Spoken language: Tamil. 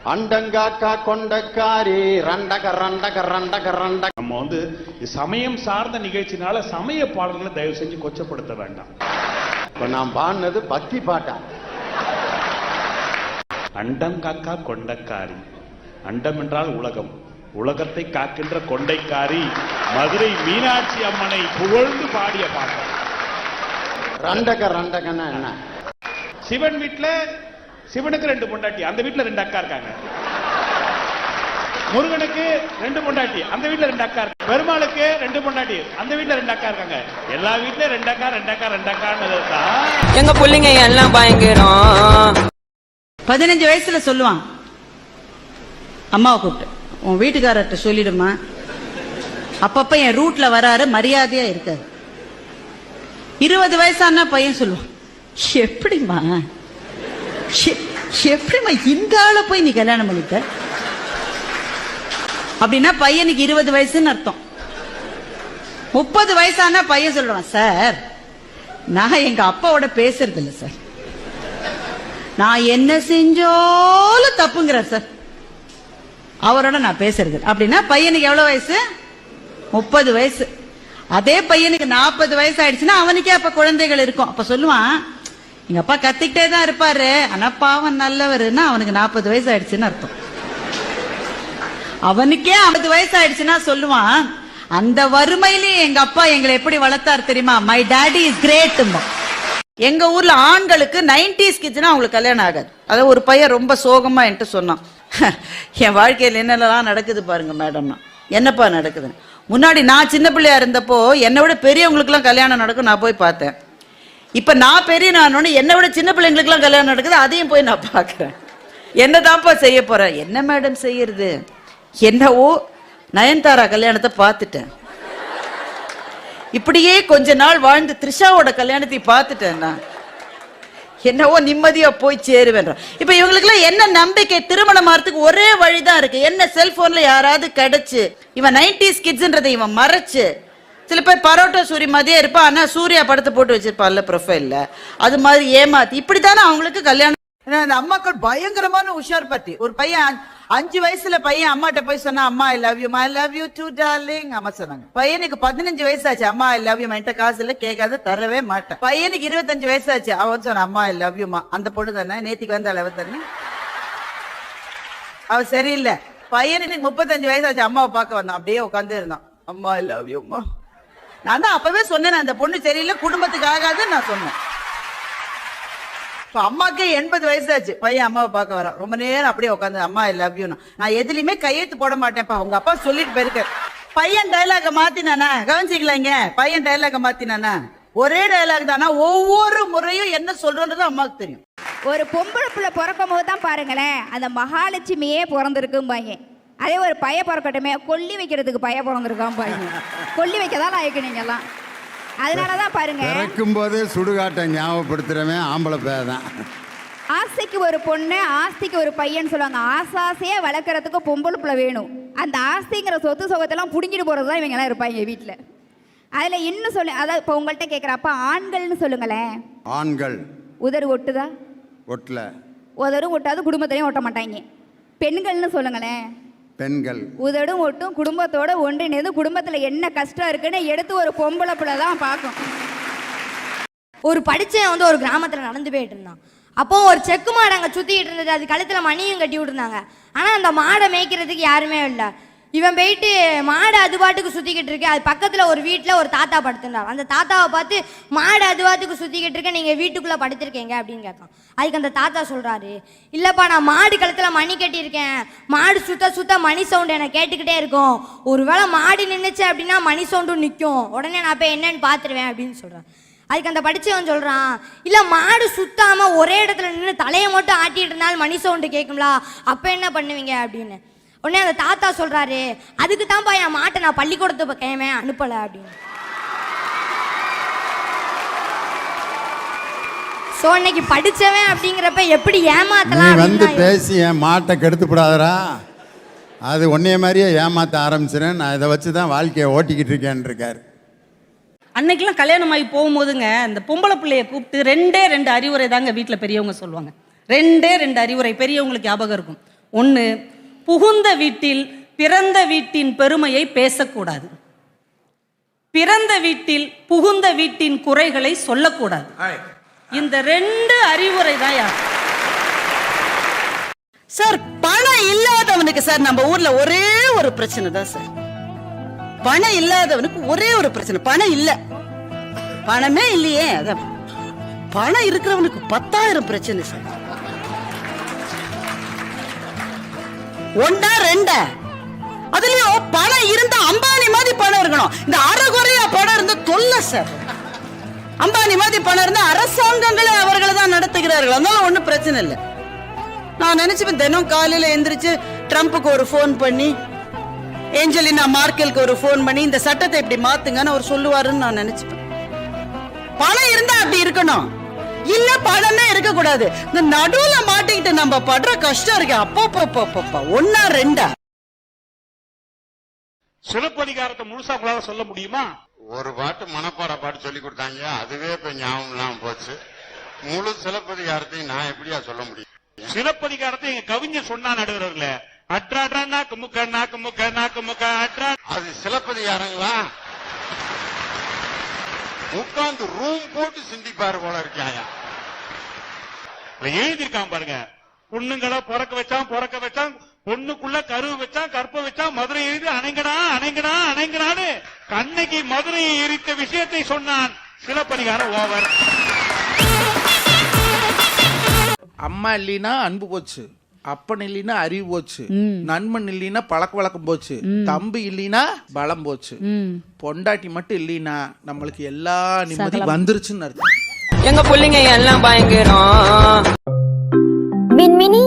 அண்டங்காக்கா கொண்டக்காரி ரண்டக ரண்டக ரண்டக ரண்டக. நம்ம சமயம் சார்ந்த நிகழ்ச்சினால சமய பாடல்களை தயவு செஞ்சு கொச்சப்படுத்த வேண்டாம். இப்ப நான் பாடினது பக்தி பாட்டா? அண்டம் காக்கா கொண்டக்காரி, அண்டம் என்றால் உலகம், உலகத்தை காக்கின்ற கொண்டைக்காரி மதுரை மீனாட்சி அம்மனை புகழ்ந்து பாடிய பாட்டு. ரண்டக ரண்டகன்னா என்ன? சிவன் வீட்டுல சிவனுக்கு 2 பொண்டாட்டி, அந்த வீட்டுல 2 அக்கா இருக்காங்க. முருகனுக்கு 2 பொண்டாட்டி, அந்த வீட்டுல 2 அக்கா இருக்கு. பெருமாளுக்கு 2 பொண்டாட்டி, அந்த வீட்டுல 2 அக்கா இருக்காங்க. எல்லா வீட்டுல 2 அக்கா 2 அக்கா 2 அக்கான்னு எங்க பிள்ளைங்க எல்லாம் பயங்கரம். 15 வயசுல சொல்லுவான், அம்மாவை கூப்பிட்டு உன் வீட்டுக்காரர்கிட்ட சொல்லிடுமா, அப்பப்ப என் ரூட்ல வராரு, மரியாதையா இருக்காரு. 20 வயசானா பையன் சொல்லுவான், எப்படிமா எப்படிமா இந்த ஆளை போய் நீ கல்யாணம் பண்ணிட்ட? அப்படின்னா பையனுக்கு 20 வயசுன்னு அர்த்தம். 30 வயசானா பையன் சொல்றான், சார் நான் எங்க அப்பாவோட பேசுறது இல்லை சார், நான் என்ன செஞ்சாலும் தப்புங்கிறார் சார், அவரோட நான் பேசுறது. அப்படின்னா பையனுக்கு எவ்வளவு வயசு? 30 வயசு. அதே பையனுக்கு 40 வயசு ஆயிடுச்சுன்னா அவனுக்கே அப்ப குழந்தைகள் இருக்கும். அப்ப சொல்லுவான், எங்க அப்பா கத்திக்கிட்டே தான் இருப்பாரு, ஆனா பாவம் நல்லவருன்னா அவனுக்கு 40 வயசு ஆயிடுச்சுன்னு அர்த்தம். அவனுக்கே 50 வயசு ஆயிடுச்சுன்னா சொல்லுவான், அந்த வறுமையிலேயே எங்க அப்பா எங்களை எப்படி வளர்த்தாரு தெரியுமா, மை டாடி இஸ் கிரேட். எங்க ஊர்ல ஆண்களுக்கு 90s கிட்ஸ்னா அவங்களுக்கு கல்யாணம் ஆகாது. அத ஒரு பையன் ரொம்ப சோகமா என்கிட்ட சொன்னான், என் வாழ்க்கையில் என்னென்னலாம் நடக்குது பாருங்க மேடம்னா. என்னப்பா நடக்குது? முன்னாடி நான் சின்ன பிள்ளையா இருந்தப்போ என்னை விட பெரியவங்களுக்கு எல்லாம் கல்யாணம் நடக்கும், நான் போய் பார்த்தேன். இப்ப நான் பெரிய நானு என்னை விட சின்ன பிள்ளைங்களுக்கு எல்லாம் கல்யாணம் நடக்குது, அதையும் போய் நான் பாக்குறேன். என்னதான்ப்பா செய்ய போறேன்? என்ன மேடம் செய்யறது? என்னவோ நயன்தாரா கல்யாணத்தை பார்த்துட்டேன், இப்படியே கொஞ்ச நாள் வாழ்ந்து த்ரிஷாவோட கல்யாணத்தை பார்த்துட்டேன், நான் என்னவோ நிம்மதியா போய் சேருவேன். இப்ப இவங்களுக்கு எல்லாம் என்ன நம்பிக்கை? திருமணம் ஆகிறதுக்கு ஒரே வழிதான் இருக்கு, என்ன செல்போன்ல யாராவது கிடைச்சு இவன் 90s கிட்ஸ்ன்றதை இவன் மறைச்சு. சில பேர் பரோட்டா சூரி மாதிரியே இருப்பா, ஆனா சூர்யா படத்தை போட்டு வச்சிருப்பான்ல ப்ரொஃபைல்ல, அது மாதிரி ஏமாத்தி இப்படித்தானே அவங்களுக்கு கல்யாணம். அந்த அம்மாக்கள் பயங்கரமான உஷார் பத்தி. ஒரு பையன் 5 வயசுல பையன் அம்மாட்ட போய் சொன்னா, அம்மா I love you, I love you too darling. அம்மா சொன்னாங்க. பையனுக்கு 15 வயசாச்சு, அம்மா ஐ லவ் யூ, என்கிட்ட காசு இல்ல, கேட்காத, தரவே மாட்டேன். பையனுக்கு 25 வயசாச்சு, அவன் சொன்ன, அம்மா ஐ லவ் யூமா. அந்த பொண்ணு தானே நேத்திக்கு வந்த அளவு தானே, அவ சரியில்லை. பையனுக்கு 35 வயசாச்சு, அம்மாவை பார்க்க வந்தான், அப்படியே உட்காந்து இருந்தான், அம்மா ஐ லவ் யூமா. நான் தான் அப்பவே சொன்னேன், அந்த பொண்ணு சரியில்லை, குடும்பத்துக்கு ஆகாதுன்னு நான் சொன்னேன். அம்மாக்கே 80 வயசாச்சு, பையன் அம்மாவை பார்க்க வரான், ரொம்ப நேரம் அப்படியே உட்காந்து அம்மா ஐ லவ் யூ. நான் எதுலயுமே கையெழுத்து போட மாட்டேன்ப்பா, உங்க அப்பா சொல்லிட்டு போயிருக்க. பையன் டைலாக மாத்தினானா? கவனிச்சிக்கலாங்க, பையன் டைலாக மாத்தினானா? ஒரே டைலாக் தானா? ஒவ்வொரு முறையும் என்ன சொல்றோன்றது அம்மாவுக்கு தெரியும். ஒரு பொம்பளை பிள்ளை பிறக்கும் போது தான் பாருங்களேன், அந்த மகாலட்சுமியே பிறந்திருக்கும் பையன். அதே ஒரு பையன் பிறக்கட்டுமே, கொல்லி வைக்கிறதுக்கு பையன் பிறந்திருக்கான் பையன், கொல்லி வைக்கதான் லாய்க்கு நீங்கெல்லாம். அதனாலதான் பாருங்க, பிறக்கும் போதே சுடுகாட்டை ஞாபகப்படுத்துறவன் ஆம்பளை பேதான். ஆசைக்கு ஒரு பொண்ணு, ஆஸ்திக்கு ஒரு பையன் சொல்லுவாங்க. ஆசாசையே வளர்க்கறதுக்கு பொம்பளை பிள்ளை வேணும். அந்த ஆஸ்திங்கிற சொத்து சொகத்தெல்லாம் புடுங்கிட்டு போறதுதான் இவங்க எல்லாம் இருப்பாங்க வீட்டுல. அதுல இன்னும் சொல்லு, அதாவது இப்ப உங்கள்கிட்ட கேட்கிறப்ப ஆண்கள்னு சொல்லுங்களேன். ஆண்கள் உதறு ஒட்டுதா? ஒட்டல. உதரும் ஒட்டாது, குடும்பத்திலையும் ஒட்ட மாட்டாங்க. பெண்கள்னு சொல்லுங்களேன். பெண்கள் உதடும் ஒட்டும், குடும்பத்தோட ஒன்றிணைந்து குடும்பத்துல என்ன கஷ்டம் இருக்குன்னு எடுத்து ஒரு பொம்பளை பிள்ளை தான் பார்க்கும். ஒரு படிச்சவன் ஒரு கிராமத்துல நடந்து போயிட்டு இருந்தான். அப்போ ஒரு செக்கு மாடு அங்கே சுத்திக்கிட்டு இருந்தது, அது கழுத்துல மணியும் கட்டி விட்டுருந்தாங்க. ஆனா அந்த மாடை மேய்க்கிறதுக்கு யாருமே இல்லை. இவன் போயிட்டு மாடு அது பாட்டுக்கு சுத்திக்கிட்டு இருக்கு, அது பக்கத்துல ஒரு வீட்டுல ஒரு தாத்தா படுத்திருந்தார். அந்த தாத்தாவை பார்த்து, மாடு அது பாட்டுக்கு சுத்திக்கிட்டு இருக்க, நீங்க வீட்டுக்குள்ள படுத்திருக்கீங்க அப்படின்னு கேட்கான். அதுக்கு அந்த தாத்தா சொல்றாரு, இல்லப்பா நான் மாடு கழுத்துல மணி கட்டியிருக்கேன், மாடு சுத்த சுத்த மணி சவுண்டு எனக்கு கேட்டுக்கிட்டே இருக்கும், ஒருவேளை மாடு நின்றுச்சு அப்படின்னா மணி சவுண்டும் நிற்கும், உடனே நான் போய் என்னன்னு பார்த்துருவேன் அப்படின்னு சொல்றேன். அதுக்கு அந்த படிச்சவன் சொல்றான், இல்ல மாடு சுத்தாம ஒரே இடத்துல நின்று தலையை மட்டும் ஆட்டிட்டு இருந்தாலும் மணி சவுண்டு கேட்கும்ல, அப்ப என்ன பண்ணுவீங்க அப்படின்னு. உடனே அந்த தாத்தா சொல்றாரு, அதுக்கு தான்ப்பா என் மாட்டை நான் பள்ளிக்கூடத்து கேமே அனுப்பல அப்படின்னு. சோ இன்னைக்கு படிச்சவன் அப்படிங்கிறப்ப எப்படி ஏமாத்தலாம் வந்து பேசி என் மாட்டை கெடுத்துப்படாதரா, அது உன்னைய மாதிரியே ஏமாத்த ஆரம்பிச்சிடேன், நான் இதை வச்சுதான் வாழ்க்கையை ஓட்டிக்கிட்டு இருக்கேன் இருக்காரு. அன்னைக்கெல்லாம் கல்யாணம் ஆகி போகும்போதுங்க, இந்த பொம்பளை பிள்ளைய கூப்பிட்டு 2 அறிவுரை தாங்க வீட்டில் பெரியவங்க சொல்லுவாங்க. 2 அறிவுரை பெரியவங்களுக்கு ஞாபகம் இருக்கும். ஒன்று, புகுந்த வீட்டில் பிறந்த வீட்டின் பெருமையை பேசக்கூடாது. பிறந்த வீட்டில் புகுந்த வீட்டின் குறைகளை சொல்லக்கூடாது. இந்த 2 அறிவுரை தான் யார் சார். பணம் இல்லாதவனுக்கு சார் நம்ம ஊர்ல ஒரே ஒரு பிரச்சனை தான் சார். பணம் இல்லாதவனுக்கு ஒரே ஒரு பிரச்சனை, பணம் இல்ல, பணமே இல்லையே. அதான் பணம் இருக்கிறவனுக்கு 10,000 பிரச்சனை சார். 1 2 அதுலயும் பணம் இருந்தா அம்பானி மாதிரி பணம் இருக்கணும். இந்த அறகுறையா பணம் இருந்தா தொல்லை சார். அம்பானி மாதிரி பணம் இருந்தா அரசாங்கங்களே அவர்களை தான் நடத்துகிறார்கள், அதனால ஒன்றும் பிரச்சனை இல்லை. நான் நினைச்சுப்பேன் தினம் காலையில எந்திரிச்சு ட்ரம்ப்புக்கு ஒரு ஃபோன் பண்ணி, ஏஞ்சலினா மார்க்கெலுக்கு ஒரு ஃபோன் பண்ணி இந்த சட்டத்தை இப்படி மாத்துங்கன்னு அவர் சொல்லுவாருன்னு நான் நினைச்சுப்பேன். பணம் இருந்தா அப்படி இருக்கணும், இல்ல பணமே இருக்க கூடாது. இந்த நடுவுல மாட்டிக்கிட்டு நம்ம படுற கஷ்டம் இருக்கு. அப்பப்பா 1 2 சிலப்பதிகாரத்தை முழுசா உங்களால சொல்ல முடியுமா? ஒரு பாட்டு மனப்பாட பாட்டு சொல்லி கொடுத்தாங்க, அதுவே இப்ப ஞாபகம் இல்லாம போச்சு. முழு சிலப்பதிகாரத்தையும் நான் எப்படியா சொல்ல முடியும்? சிலப்பதிகாரத்தை எங்க கவிஞர் சொன்னா நடுவர்கள, அட்ராடா நாக்கு முக்க நாக்கு முக்க நாக்கு முக்க அட்ரா. அது சிலப்பதிகாரங்களா? உட்கார்ந்து ரூம் போட்டு சிந்திப்பாரு போல இருக்காயா. எழுதியிருக்கான் பாருங்க, பொண்ணுங்களை பிறக்க வச்சான் பொண்ணுக்குள்ள கருவு வச்சான், கற்ப வச்சான், மதுரை எழுதி அணைங்கடா அணைங்கடா அணைங்கடான்னு கண்ணகி மதுரையை எரித்த விஷயத்தை சொன்னான். சிலப்பதிகாரம் ஓவர். அம்மா இல்லைன்னா அன்பு போச்சு, அப்பன் இல்லைன்னா அறிவு போச்சு, நண்பன் இல்லைன்னா பழக்க வழக்கம் போச்சு, தம்பி இல்லைன்னா பலம் போச்சு, பொண்டாட்டி மட்டும் இல்லைன்னா நம்மளுக்கு எல்லா நிம்மதி வந்துருச்சுன்னு அர்த்தம். எங்க புள்ளைங்க எல்லாம் பயங்கரம். மின்மினி